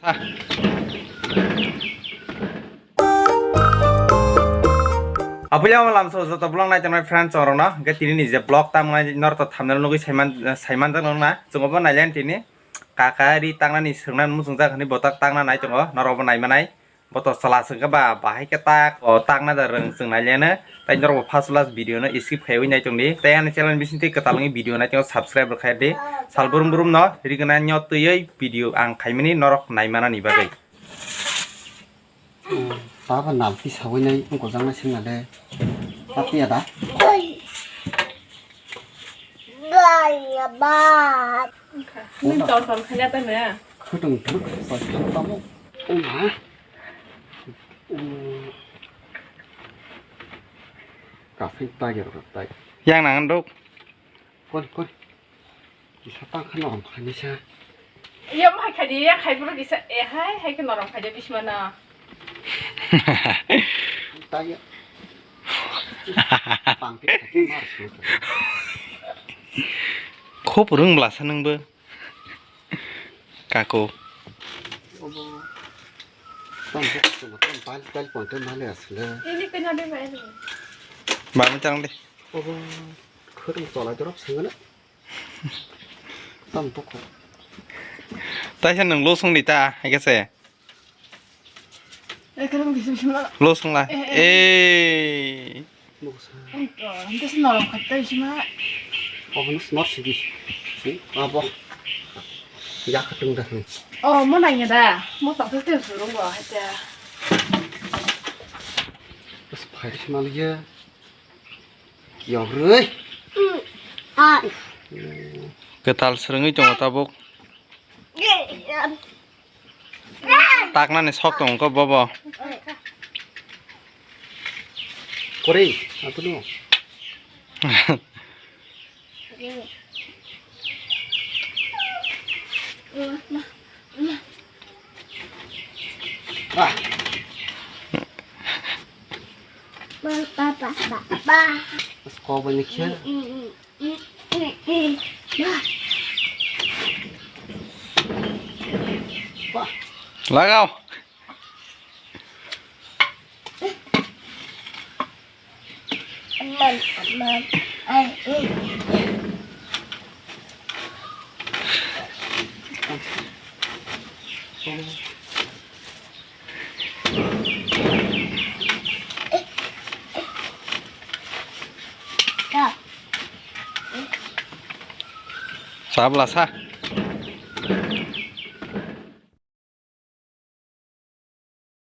เอาไปเล่ามาลำโซ่ตัวบล็อกนายจังไรแฟนจอร์เนาะก็ทีนี้นี่จะบล็อกตามนายนอร์ตัดทำนั่นลูกใช้มันจังนั้นนะจงว่าไหนเล่นทีนี้กากาดีตั้งนั่นนี่ถึงนั้นมุสงจักนี่บทตั้งนั่นไหนจงว่านอร์วันไหนมาไหนบทสลัดสึงก็บ่าให้กระตากตั้งนั่นแต่เรื่องสึงไหนเล่นนะแต่นอร์ว่าพาสลัดวิดีโอนะอีสกิปเหวี่ยงจงนี้แต่อันนี้ช่องบิสเนสก็ตั้งงี้วิดีโอนะจง subscribe แค่เดียวสัลบุรุมเนาะรีกันนั่นยอดตัวยัยวิดีโออังใครไม่นี่นอร์ไหนมานั่นนี่บ้างป้าพันน้ำที่สาวนี่มันก็จังไม่ชิงอะไรป้าเปียดอ่ะบ้านี่จอสอนขยันได้ไหมคือตรงทุกสอยทำต้มโอ้หมากาแฟตายอย่างไรตายย่างหนังลูกก้นดิฉันตั้งขนมพันนี่ใช่ยังไม่ใครดีใครพูดดิฉันให้กันนอนใครจะบิชมานะตายปังที่มาสุดคบเรื่องบลาสนึงเบกาโกต้นปลายใจปนต้นมาเลยสิเลยนี่เป็นอะไรไหมบ้านมันจังดิโอ้โหคือต้องต่ออะไรจะรับสิ่งนั้นต้นปุ๊กแต่ฉันหนึ่งลูกส่งดิตาให้แกเสียก็ต้องบิชมาลูกส่งละลูกส่งนั่นก็สนองขัดใจใช่ไหมโอ้โหสนอตสิดิสิบอกอยากตึงได้เลยอ๋อเมื่อไหร่เนี่ยได้เมื่อสองเที่ยวสุดลงบ่ให้เจ้าสไปร์มาเลยเกี่ยวเลยกระตัลสรึงอีจงตาบุกตักนั่นในซอกตรงก็บ่กรีอัตุโน่บ้าสกอร์บันนี่เชื่อแล้วเอาสาบลาซะ